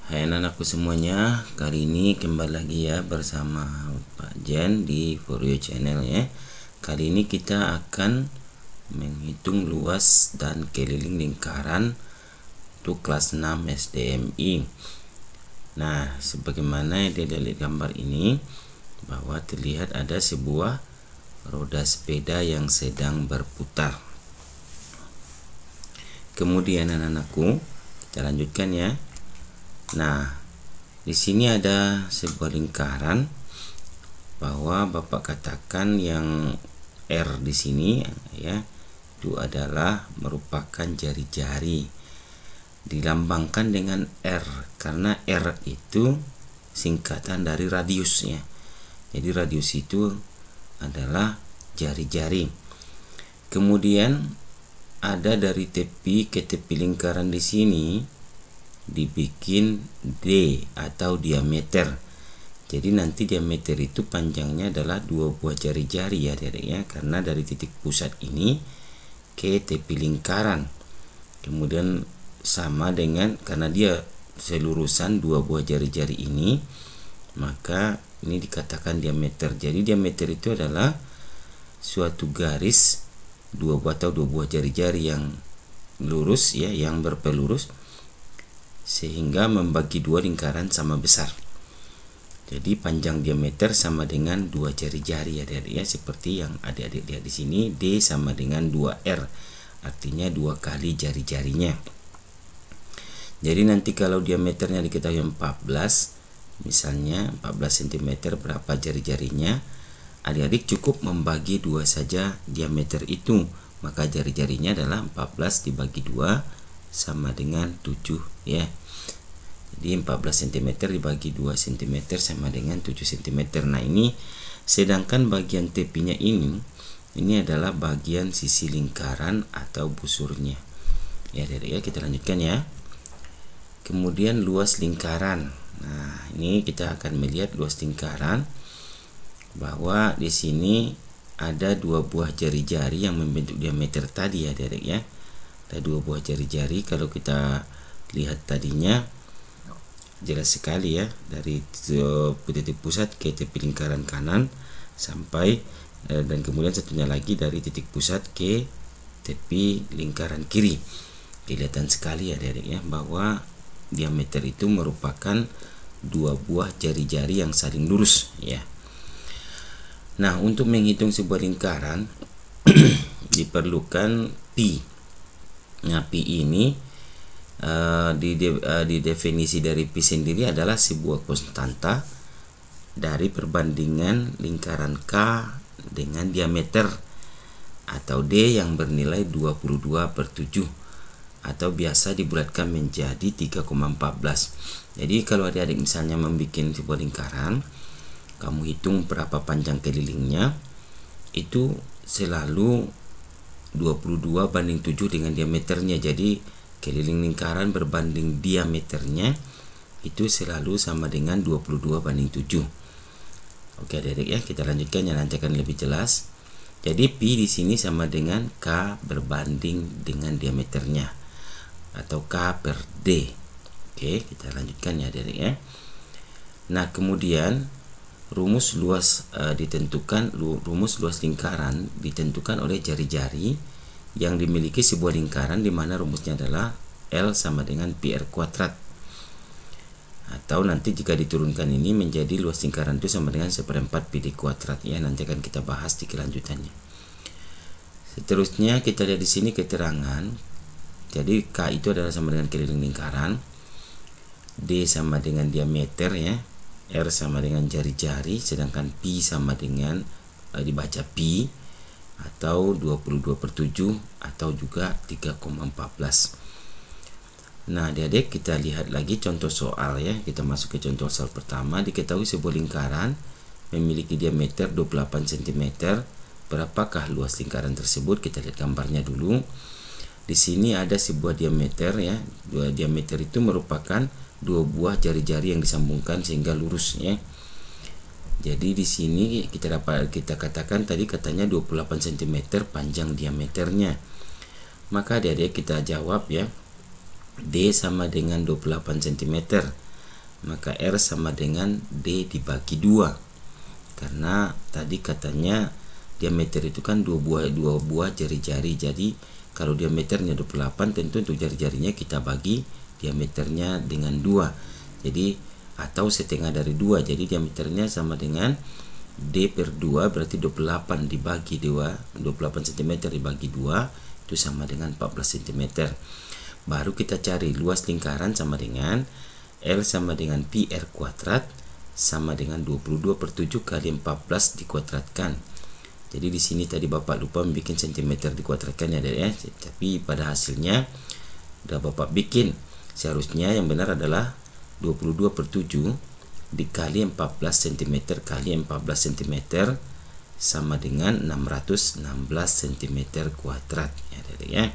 Hai anak-anakku semuanya, kali ini kembali lagi ya bersama Pak Jen di For You Channel ya. Kali ini kita akan menghitung luas dan keliling lingkaran untuk kelas 6 SDMI. Nah, sebagaimana yang dilihat di gambar ini, bahwa terlihat ada sebuah roda sepeda yang sedang berputar. Kemudian anak-anakku, kita lanjutkan ya. Nah, di sini ada sebuah lingkaran bahwa Bapak katakan yang R di sini ya, itu adalah merupakan jari-jari. Dilambangkan dengan R karena R itu singkatan dari radius ya. Jadi radius itu adalah jari-jari. Kemudian ada dari tepi ke tepi lingkaran di sini dibikin D atau diameter. Jadi nanti diameter itu panjangnya adalah 2 buah jari-jari ya adik ya, karena dari titik pusat ini ke tepi lingkaran. Kemudian sama dengan karena dia selurusan 2 buah jari-jari ini, maka ini dikatakan diameter. Jadi diameter itu adalah suatu garis 2 buah atau 2 buah jari-jari yang lurus ya, yang berpelurus sehingga membagi 2 lingkaran sama besar. Jadi panjang diameter sama dengan 2 jari-jari ya adik-adik ya, seperti yang adik-adik lihat di sini. D sama dengan 2R, artinya 2 kali jari-jarinya. Jadi nanti kalau diameternya diketahui 14, misalnya 14 cm, berapa jari-jarinya? Adik-adik cukup membagi 2 saja diameter itu, maka jari-jarinya adalah 14 dibagi 2 sama dengan 7 ya. Jadi 14 cm dibagi 2 cm sama dengan 7 cm. Nah ini, sedangkan bagian tepinya ini adalah bagian sisi lingkaran atau busurnya ya. Dari ya kita lanjutkan ya. Kemudian luas lingkaran. Nah ini kita akan melihat luas lingkaran, bahwa di sini ada 2 buah jari-jari yang membentuk diameter tadi ya adik ya. Ada 2 buah jari-jari. Kalau kita lihat tadinya jelas sekali ya, dari titik pusat ke tepi lingkaran kanan sampai dan kemudian satunya lagi dari titik pusat ke tepi lingkaran kiri. Kelihatan sekali ya adik ya, bahwa diameter itu merupakan 2 buah jari-jari yang saling lurus ya. Nah, untuk menghitung sebuah lingkaran diperlukan pi. Nah, pi ini di definisi dari pi sendiri adalah sebuah konstanta dari perbandingan lingkaran K dengan diameter atau D yang bernilai 22/7, atau biasa dibulatkan menjadi 3,14. Jadi kalau adik-adik misalnya membuat sebuah lingkaran, kamu hitung berapa panjang kelilingnya, itu selalu 22/7 dengan diameternya. Jadi keliling lingkaran berbanding diameternya itu selalu sama dengan 22/7. Oke adik-adik ya, kita lanjutkan ya, nanti akan lebih jelas. Jadi pi di sini sama dengan K berbanding dengan diameternya, atau K per D. Oke, kita lanjutkan ya adik-adik ya. Nah kemudian rumus luas rumus luas lingkaran ditentukan oleh jari-jari yang dimiliki sebuah lingkaran, di mana rumusnya adalah L sama dengan PR kuadrat, atau nanti jika diturunkan ini menjadi luas lingkaran itu sama dengan 1/4 PD kuadrat ya. Nanti akan kita bahas di kelanjutannya. Seterusnya kita lihat di sini keterangan. Jadi K itu adalah sama dengan keliling lingkaran, D sama dengan diameter ya, R sama dengan jari-jari, sedangkan pi sama dengan dibaca pi atau 22/7 atau juga 3,14. Nah adik-adik, kita lihat lagi contoh soal ya. Kita masuk ke contoh soal pertama. Diketahui sebuah lingkaran memiliki diameter 28 cm. Berapakah luas lingkaran tersebut? Kita lihat gambarnya dulu. Di sini ada sebuah diameter ya. Diameter itu merupakan 2 buah jari-jari yang disambungkan sehingga lurus ya. Jadi di sini kita katakan tadi katanya 28 cm panjang diameternya. Maka adik-adik kita jawab ya. D sama dengan 28 cm. maka R sama dengan D dibagi 2. Karena tadi katanya diameter itu kan dua buah jari-jari. Jadi kalau diameternya 28, tentu untuk jari-jarinya kita bagi diameternya dengan 2. Jadi atau setengah dari 2. Jadi diameternya sama dengan D per 2, berarti 28 dibagi 2, 28 cm dibagi 2 itu sama dengan 14 cm. Baru kita cari luas lingkaran sama dengan L sama dengan pi R kuadrat sama dengan 22 per 7 kali 14 dikuadratkan. Jadi di sini tadi Bapak lupa membuat cm dikuadratkan ya, ya. Tapi pada hasilnya udah Bapak bikin. Seharusnya yang benar adalah 22 per 7 dikali 14 cm kali 14 cm sama dengan 616 cm kuadrat ya, ya.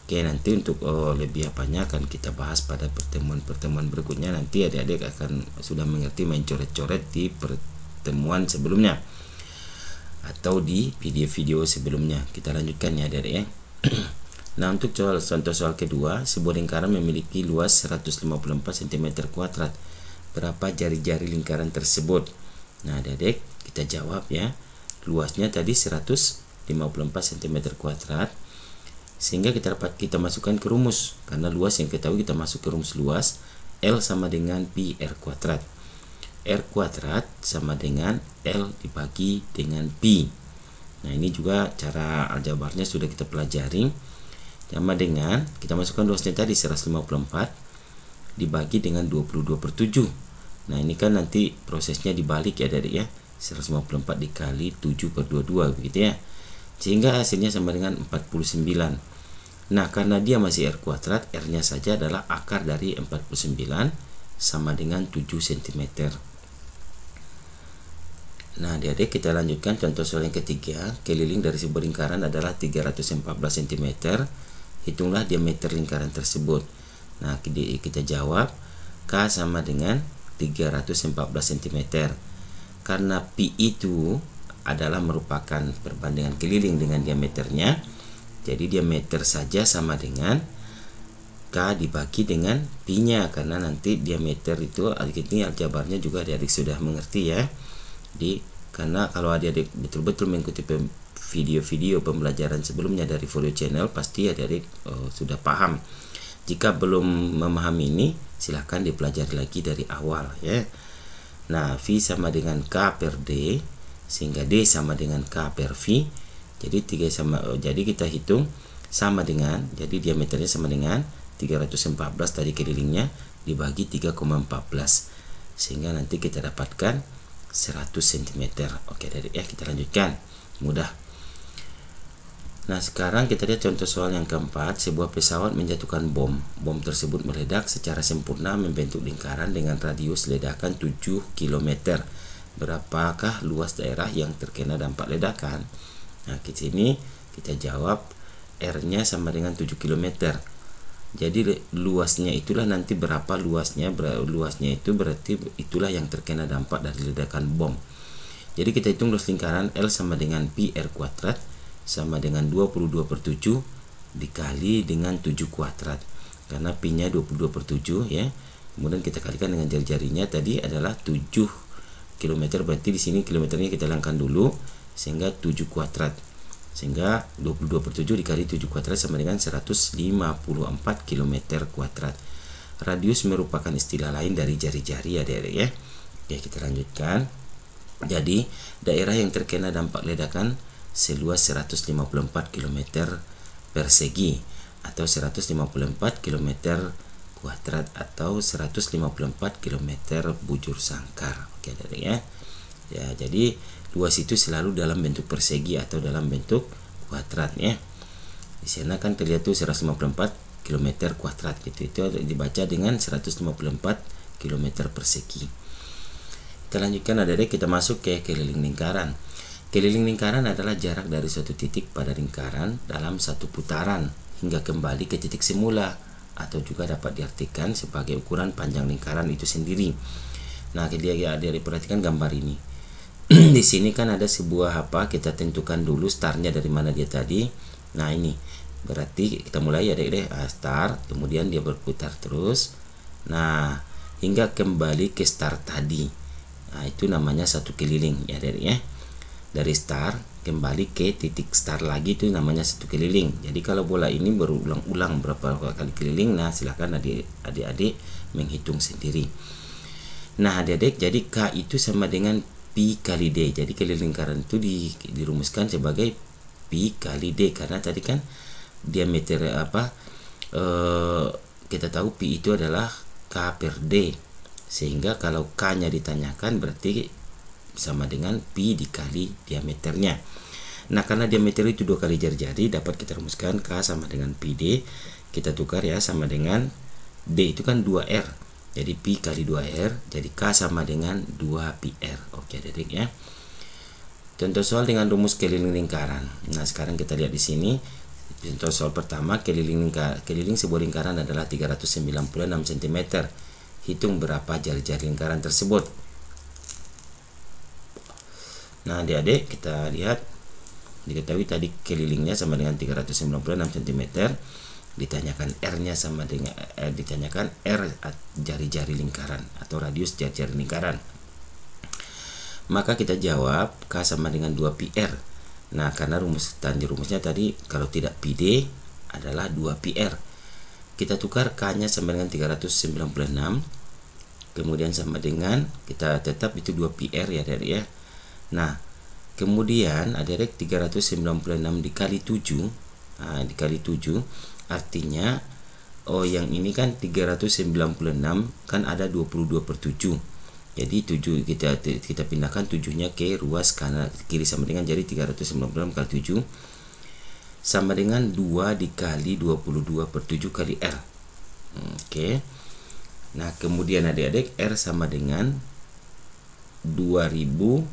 Oke, nanti untuk lebih apanya akan kita bahas pada pertemuan berikutnya. Nanti adik-adik akan sudah mengerti main coret-coret di pertemuan sebelumnya atau di video-video sebelumnya. Kita lanjutkan ya adik-adik ya. Nah, untuk contoh soal kedua, sebuah lingkaran memiliki luas 154 cm kuadrat. Berapa jari-jari lingkaran tersebut? Nah, adik-adik kita jawab ya. Luasnya tadi 154 cm kuadrat. Sehingga kita masukkan ke rumus. Karena luas yang kita tahu, kita masuk ke rumus luas. L sama dengan pi R kuadrat. R kuadrat sama dengan L dibagi dengan pi. Nah, ini juga cara aljabarnya sudah kita pelajari. Sama dengan kita masukkan luasnya tadi 154 dibagi dengan 22 per 7. Nah, ini kan nanti prosesnya dibalik ya adik ya. 154 dikali 7 per 22 begitu ya. Sehingga hasilnya sama dengan 49. Nah, karena dia masih R kuadrat, R-nya saja adalah akar dari 49 sama dengan 7 cm. Nah, adik-adik kita lanjutkan contoh soal yang ketiga. Keliling dari sebuah lingkaran adalah 314 cm. Hitunglah diameter lingkaran tersebut. Nah, kita jawab K sama dengan 314 cm. Karena pi itu adalah merupakan perbandingan keliling dengan diameternya, jadi diameter saja sama dengan K dibagi dengan pi-nya. Karena nanti diameter itu ini aljabarnya juga adik-adik sudah mengerti ya. Karena kalau adik-adik betul-betul mengikuti video-video pembelajaran sebelumnya dari Folio Channel, pasti adik-adik sudah paham. Jika belum memahami ini, silahkan dipelajari lagi dari awal ya. Nah, V sama dengan K per D, sehingga D sama dengan K per V. Jadi jadi kita hitung sama dengan, jadi diameternya sama dengan 314 tadi kelilingnya dibagi 3,14, sehingga nanti kita dapatkan 100 cm. Oke, ya kita lanjutkan. Mudah. Nah, sekarang kita lihat contoh soal yang keempat. Sebuah pesawat menjatuhkan bom. Bom tersebut meledak secara sempurna membentuk lingkaran dengan radius ledakan 7 km. Berapakah luas daerah yang terkena dampak ledakan? Nah, di sini kita jawab R-nya sama dengan 7 km. Jadi luasnya itulah nanti berapa luasnya. Luasnya itu berarti itulah yang terkena dampak dari ledakan bom. Jadi kita hitung luas lingkaran L sama dengan pi R kuadrat sama dengan 22 per 7 dikali dengan 7 kuadrat. Karena pi-nya 22 per 7 ya. Kemudian kita kalikan dengan jari-jarinya tadi adalah 7 km. Berarti di sini kilometernya kita hilangkan dulu sehingga 7 kuadrat. Sehingga 22 per 7 dikali 7 kuadrat sama dengan 154 km kuadrat. Radius merupakan istilah lain dari jari-jari ya adik-adik ya. Oke, kita lanjutkan. Jadi daerah yang terkena dampak ledakan seluas 154 km persegi atau 154 km kuadrat atau 154 km bujur sangkar. Oke adik-adik ya. Ya, jadi luas itu selalu dalam bentuk persegi atau dalam bentuk kuadrat ya. Di sana kan terlihat tuh 154 km kuadrat gitu. Itu dibaca dengan 154 km persegi. Kita lanjutkan adik-adik, kita masuk ke keliling lingkaran. Keliling lingkaran adalah jarak dari suatu titik pada lingkaran dalam satu putaran hingga kembali ke titik semula, atau juga dapat diartikan sebagai ukuran panjang lingkaran itu sendiri. Nah, adik-adik perhatikan gambar ini. Di sini kan ada sebuah kita tentukan dulu startnya dari mana dia tadi. Nah, ini berarti kita mulai ya adik-adik, start, kemudian dia berputar terus. Nah, hingga kembali ke start tadi. Nah, itu namanya satu keliling ya adik ya. Dari start kembali ke titik start lagi itu namanya satu keliling. Jadi kalau bola ini berulang-ulang berapa kali keliling, nah silakan adik-adik menghitung sendiri. Nah adik-adik, jadi K itu sama dengan Pi kali D. Jadi keliling lingkaran itu dirumuskan sebagai Pi kali D, karena tadi kan diameter kita tahu Pi itu adalah K per D, sehingga kalau K nya ditanyakan berarti sama dengan Pi dikali diameternya. Nah karena diameter itu 2 kali jari-jari, dapat kita rumuskan K sama dengan Pi D. Kita tukar ya, sama dengan D itu kan 2R, jadi Pi kali 2R, jadi K sama dengan 2πr. Oke adik ya. Contoh soal dengan rumus keliling lingkaran. Nah sekarang kita lihat di sini. Contoh soal pertama, keliling sebuah lingkaran adalah 396 cm. Hitung berapa jari-jari lingkaran tersebut. Nah adik-adik, kita lihat, diketahui tadi kelilingnya sama dengan 396 cm, ditanyakan R-nya sama dengan ditanyakan R jari-jari lingkaran atau radius jari-jari lingkaran. Maka kita jawab K sama dengan 2πr. Nah karena rumusnya tadi kalau tidak PD adalah 2πr. Kita tukar K-nya sama dengan 396, kemudian sama dengan, kita tetap itu 2πr ya adik ya. Nah kemudian adik-adik 396 dikali 7, nah, dikali 7 artinya yang ini kan 396 kan ada 22/7. Jadi 7 kita pindahkan 7-nya ke ruas kanan kiri, sama dengan jadi 396 kali 7 sama dengan 2 dikali 22/7 kali R. Oke. Nah kemudian adik-adik R sama dengan 2000.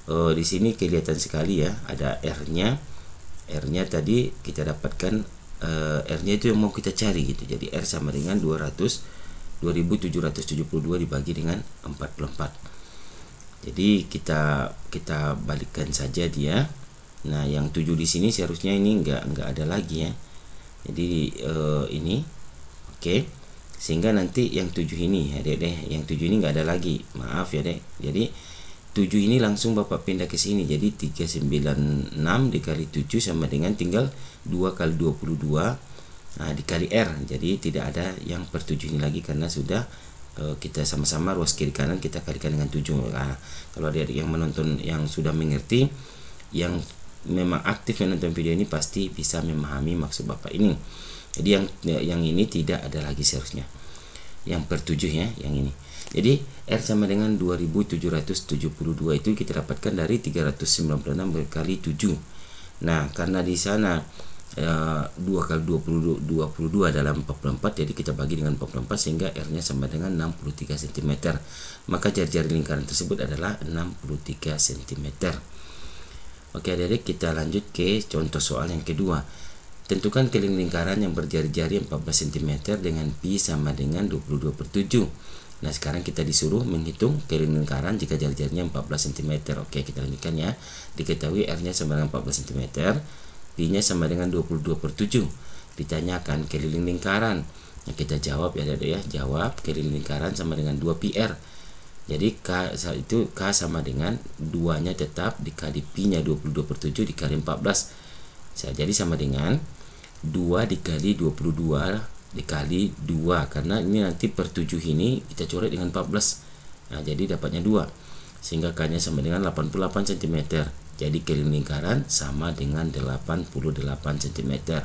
Di sini kelihatan sekali ya, ada R-nya. R-nya tadi kita dapatkan, R-nya itu yang mau kita cari gitu. Jadi R sama dengan 2772 dibagi dengan 44. Jadi kita balikkan saja dia. Nah, yang 7 di sini seharusnya ini enggak ada lagi ya. Jadi ini oke. Sehingga nanti yang 7 ini ya Dek, yang 7 ini enggak ada lagi. Maaf ya Dek. Jadi 7 ini langsung Bapak pindah ke sini, jadi 396 dikali 7 sama dengan tinggal 2 kali 22 dikali R. Jadi tidak ada yang per 7 ini lagi, karena sudah kita sama-sama ruas kiri kanan kita kalikan dengan 7. Nah, kalau ada yang menonton yang sudah mengerti, yang memang aktif menonton video ini pasti bisa memahami maksud Bapak ini. Jadi yang ini tidak ada lagi seharusnya. Yang per 7 ya, yang ini. Jadi R sama dengan 2772 itu kita dapatkan dari 396 kali 7. Nah karena di sana 2 kali 22 dalam 44, jadi kita bagi dengan 44 sehingga R nya sama dengan 63 cm. Maka jari-jari lingkaran tersebut adalah 63 cm. Oke adik-adik, kita lanjut ke contoh soal yang kedua. Tentukan keliling lingkaran yang berjari-jari 14 cm dengan pi sama dengan 22/7. Nah sekarang kita disuruh menghitung keliling lingkaran jika jari-jarinya 14 cm. Oke, kita lanjutkan ya. Diketahui R nya sama dengan 14 cm, pi nya sama dengan 22/7. Ditanyakan keliling lingkaran. Nah, kita jawab ya ya, jawab keliling lingkaran sama dengan 2πr. Jadi K itu K sama dengan 2 nya tetap dikali pi nya 22/7 dikali 14. Jadi sama dengan 2 dikali 22 dikali 2, karena ini nanti per 7 ini kita coret dengan 14. Nah jadi dapatnya 2, sehingga K nya sama dengan 88 cm. Jadi keliling lingkaran sama dengan 88 cm.